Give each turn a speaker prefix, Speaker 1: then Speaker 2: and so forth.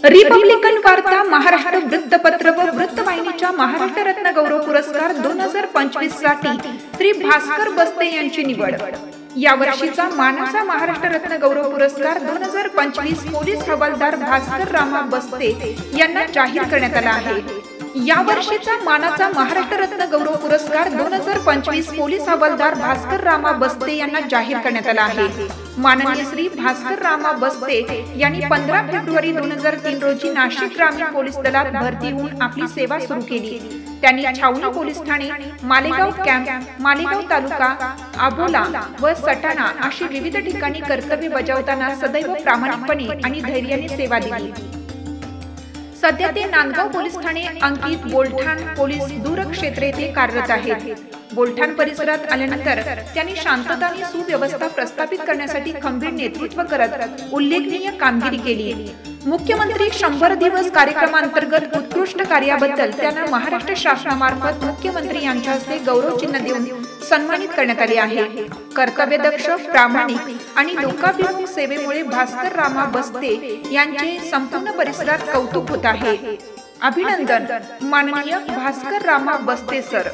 Speaker 1: Republican वार्ता, महाराष्ट्र वृत्तपत्र व वृत्तवाहिनीच्या महाराष्ट्र रत्न गौरव पुरस्कार 2025 साठी श्री भास्कर बस्ते यांची निवड। या वर्षीचा मानाचा महाराष्ट्र रत्न गौरव पुरस्कार 2025 पोलीस हवालदार भास्कर रामा बस्ते यांना जाहीर करण्यात आला आहे। या वर्षीचा मानाचा महाराष्ट्र रत्न गौरव पुरस्कार 2025 पोलीस हवालदार भास्कर रामा बस्ते यांना जाहीर करण्यात आला आहे। माननीय श्री भास्कर रामा बस्ते यांनी 15 फेब्रुवारी 2003 रोजी नाशिक ग्रामीण पोलीस दलात भरती होऊन आपली सेवा सुरू केली। त्यांनी छावणी पोलीस ठाणे, मालेगाव कॅम्प, मालेगाव तालुका, आबोला व सटाणा अशी विविध ठिकाणी कर्तव्य बजावताना सदैव प्रामाणिकपणे आणि धैर्याने सेवा दिली। सध्या ते नांदगाव पोलीस ठाणे अंकित बोलठाण पोलीस दूरक्षेत्र येथे कार्यरत आहेत। बोलठाण परिसरात आल्यानंतर त्यांनी शांतता आणि सुव्यवस्था प्रस्थापित करण्यासाठी खंबीर नेतृत्व करत उल्लेखनीय कामगिरी केली। मुख्यमंत्री 100 दिवस कार्यक्रमांतर्गत उत्कृष्ट कार्याबद्दल त्यांना महाराष्ट्र शासनामार्फत मुख्यमंत्री यांच्या हस्ते गौरव चिन्ह देऊन सन्मानित करण्यात आले आहे। कर्तव्यदक्ष, प्रामाणिक आणि लोकाभिमुख सेवेमुळे भास्कर रामा बस्ते यांचे संपूर्ण परिसरात कौतुक होत आहे। अभिनंदन माननीय भास्कर रामा बस्ते सर।